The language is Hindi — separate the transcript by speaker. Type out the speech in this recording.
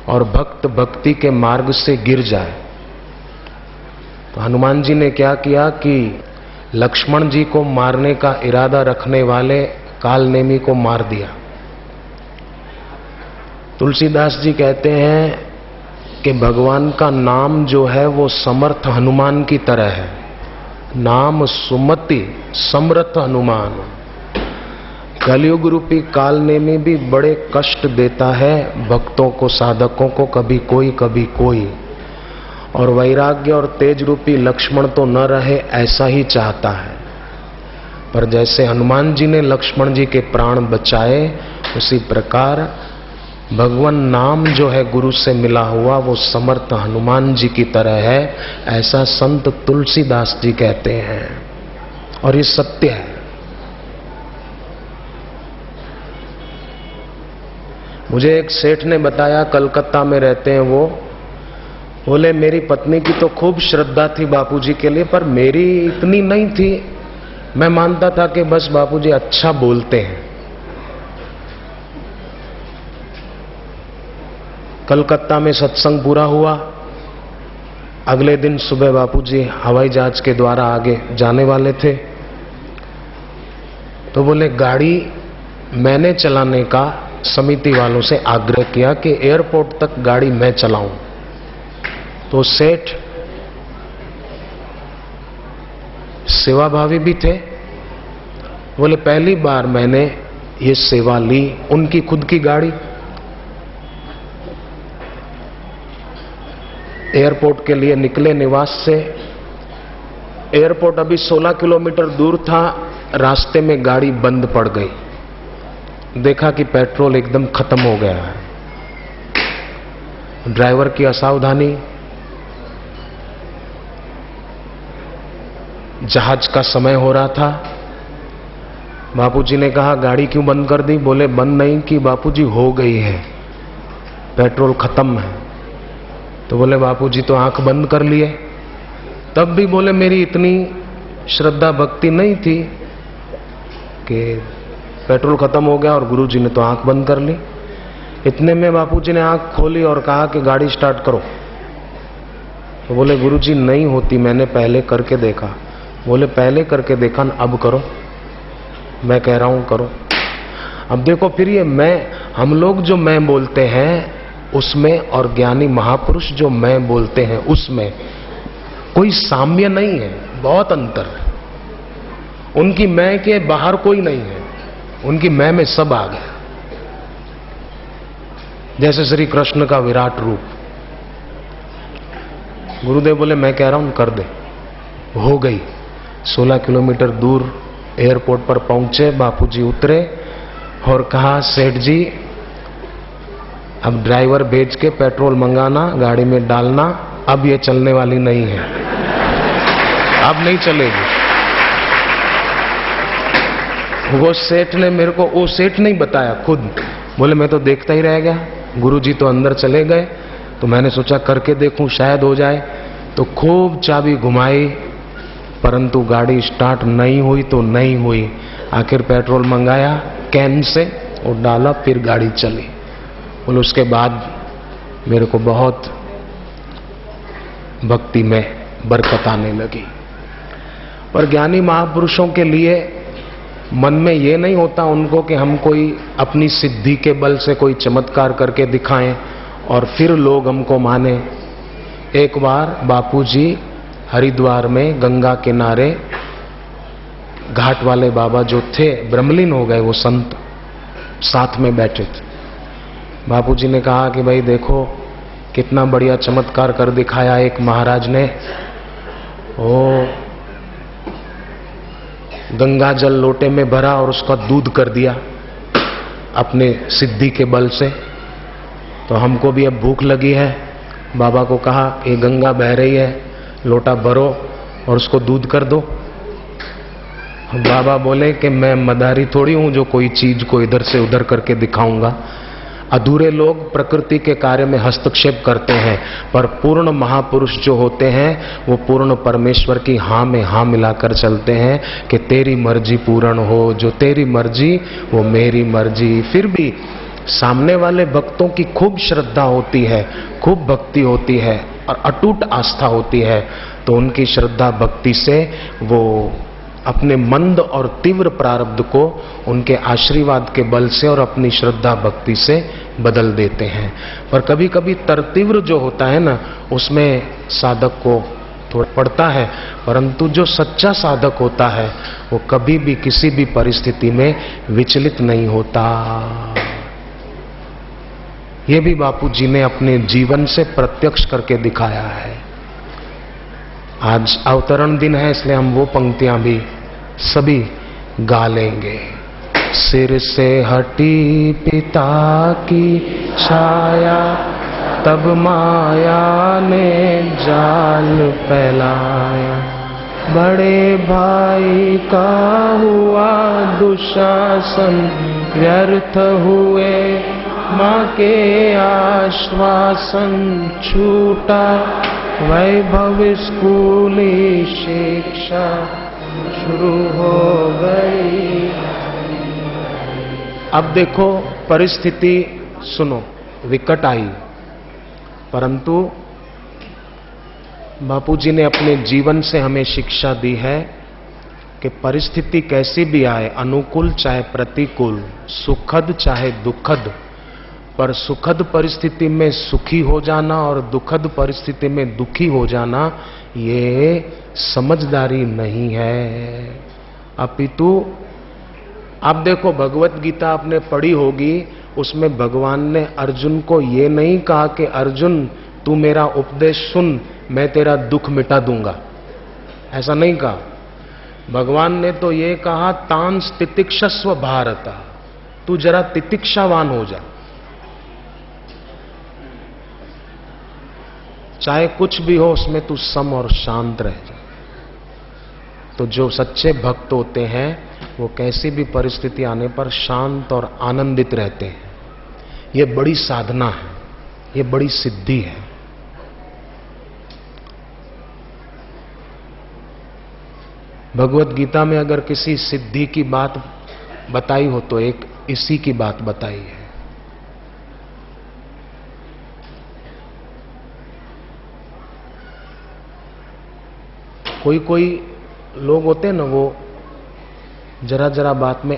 Speaker 1: और भक्त भक्ति के मार्ग से गिर जाए। तो हनुमान जी ने क्या किया कि लक्ष्मण जी को मारने का इरादा रखने वाले कालनेमी को मार दिया। तुलसीदास जी कहते हैं कि भगवान का नाम जो है वो समर्थ हनुमान की तरह है। नाम सुमति समर्थ हनुमान। कलयुग रूपी कालनेमी भी बड़े कष्ट देता है भक्तों को, साधकों को, कभी कोई। और वैराग्य और तेज रूपी लक्ष्मण तो न रहे ऐसा ही चाहता है। पर जैसे हनुमान जी ने लक्ष्मण जी के प्राण बचाए, उसी प्रकार भगवान नाम जो है गुरु से मिला हुआ वो समर्थ हनुमान जी की तरह है, ऐसा संत तुलसीदास जी कहते हैं। और ये सत्य है। मुझे एक सेठ ने बताया, कलकत्ता में रहते हैं वो, बोले मेरी पत्नी की तो खूब श्रद्धा थी बापूजी के लिए, पर मेरी इतनी नहीं थी। मैं मानता था कि बस बापूजी अच्छा बोलते हैं। कलकत्ता में सत्संग पूरा हुआ। अगले दिन सुबह बापूजी हवाई जहाज के द्वारा आगे जाने वाले थे। तो बोले गाड़ी मैंने चलाने का समिति वालों से आग्रह किया कि एयरपोर्ट तक गाड़ी मैं चलाऊं। तो सेठ सेवाभावी भी थे। बोले पहली बार मैंने ये सेवा ली, उनकी खुद की गाड़ी। एयरपोर्ट के लिए निकले निवास से। एयरपोर्ट अभी 16 किलोमीटर दूर था। रास्ते में गाड़ी बंद पड़ गई। देखा कि पेट्रोल एकदम खत्म हो गया है। ड्राइवर की असावधानी, जहाज का समय हो रहा था। बापूजी ने कहा गाड़ी क्यों बंद कर दी? बोले बंद नहीं की बापूजी, हो गई है, पेट्रोल खत्म है। तो बोले बापूजी तो आंख बंद कर लिए। तब भी बोले मेरी इतनी श्रद्धा भक्ति नहीं थी कि पेट्रोल खत्म हो गया और गुरुजी ने तो आंख बंद कर ली। इतने में बापूजी ने आंख खोली और कहा कि गाड़ी स्टार्ट करो। तो बोले गुरुजी नहीं होती, मैंने पहले करके देखा। बोले पहले करके देखा न, अब करो, मैं कह रहा हूं करो। अब देखो फिर ये हम लोग जो मैं बोलते हैं उसमें और ज्ञानी महापुरुष जो मैं बोलते हैं उसमें कोई साम्य नहीं है, बहुत अंतर है। उनकी मैं के बाहर कोई नहीं है, उनकी मैं में सब आ गया। जैसे श्री कृष्ण का विराट रूप। गुरुदेव बोले मैं कह रहा हूं कर दे। हो गई। 16 किलोमीटर दूर एयरपोर्ट पर पहुंचे। बापूजी उतरे और कहा सेठ जी अब ड्राइवर भेज के पेट्रोल मंगाना, गाड़ी में डालना, अब ये चलने वाली नहीं है, अब नहीं चलेगी। वो सेठ ने मेरे को, वो सेठ नहीं बताया खुद, बोले मैं तो देखता ही रह गया। गुरुजी तो अंदर चले गए, तो मैंने सोचा करके देखूं शायद हो जाए। तो खूब चाबी घुमाई, परंतु गाड़ी स्टार्ट नहीं हुई तो नहीं हुई। आखिर पेट्रोल मंगाया कैन से और डाला, फिर गाड़ी चली। बोले उसके बाद मेरे को बहुत भक्ति में बरकत आने लगी। पर ज्ञानी महापुरुषों के लिए मन में ये नहीं होता उनको कि हम कोई अपनी सिद्धि के बल से कोई चमत्कार करके दिखाएं और फिर लोग हमको माने। एक बार बापूजी हरिद्वार में गंगा किनारे घाट वाले बाबा जो थे ब्रह्मलीन हो गए, वो संत साथ में बैठे थे। बापूजी ने कहा कि भाई देखो कितना बढ़िया चमत्कार कर दिखाया एक महाराज ने। ओ गंगा जल लोटे में भरा और उसका दूध कर दिया अपने सिद्धि के बल से। तो हमको भी अब भूख लगी है। बाबा को कहा ये गंगा बह रही है, लोटा भरो और उसको दूध कर दो। बाबा बोले कि मैं मदारी थोड़ी हूं जो कोई चीज को इधर से उधर करके दिखाऊंगा। अधूरे लोग प्रकृति के कार्य में हस्तक्षेप करते हैं, पर पूर्ण महापुरुष जो होते हैं वो पूर्ण परमेश्वर की हाँ में हाँ मिलाकर चलते हैं कि तेरी मर्जी पूर्ण हो, जो तेरी मर्जी वो मेरी मर्जी। फिर भी सामने वाले भक्तों की खूब श्रद्धा होती है, खूब भक्ति होती है और अटूट आस्था होती है, तो उनकी श्रद्धा भक्ति से वो अपने मंद और तीव्र प्रारब्ध को उनके आशीर्वाद के बल से और अपनी श्रद्धा भक्ति से बदल देते हैं। पर कभी कभी तरतीव्र जो होता है ना, उसमें साधक को थोड़ा पड़ता है, परंतु जो सच्चा साधक होता है वो कभी भी किसी भी परिस्थिति में विचलित नहीं होता। ये भी बापू जी ने अपने जीवन से प्रत्यक्ष करके दिखाया है। आज अवतरण दिन है, इसलिए हम वो पंक्तियां भी सभी गा लेंगे। सिर से हटी पिता की छाया, तब माया ने जाल फैलाया। बड़े भाई का हुआ दुशासन, व्यर्थ हुए माँ के आश्वासन। छूटा वैभव स्कूली शिक्षा, शुरू हो गई। अब देखो परिस्थिति सुनो, विकट आई, परंतु बापूजी ने अपने जीवन से हमें शिक्षा दी है कि परिस्थिति कैसी भी आए, अनुकूल चाहे प्रतिकूल, सुखद चाहे दुखद, पर सुखद परिस्थिति में सुखी हो जाना और दुखद परिस्थिति में दुखी हो जाना ये समझदारी नहीं है। अपितु आप देखो भगवत गीता आपने पढ़ी होगी, उसमें भगवान ने अर्जुन को ये नहीं कहा कि अर्जुन तू मेरा उपदेश सुन, मैं तेरा दुख मिटा दूंगा, ऐसा नहीं कहा। भगवान ने तो ये कहा तांस तितिक्षस्व भारत, तू जरा तितिक्षावान हो जा, चाहे कुछ भी हो उसमें तू सम और शांत रह जा। तो जो सच्चे भक्त होते हैं वो कैसी भी परिस्थिति आने पर शांत और आनंदित रहते हैं। ये बड़ी साधना है, ये बड़ी सिद्धि है। भगवत गीता में अगर किसी सिद्धि की बात बताई हो तो एक इसी की बात बताई है। कोई कोई लोग होते हैं ना, वो जरा जरा बात में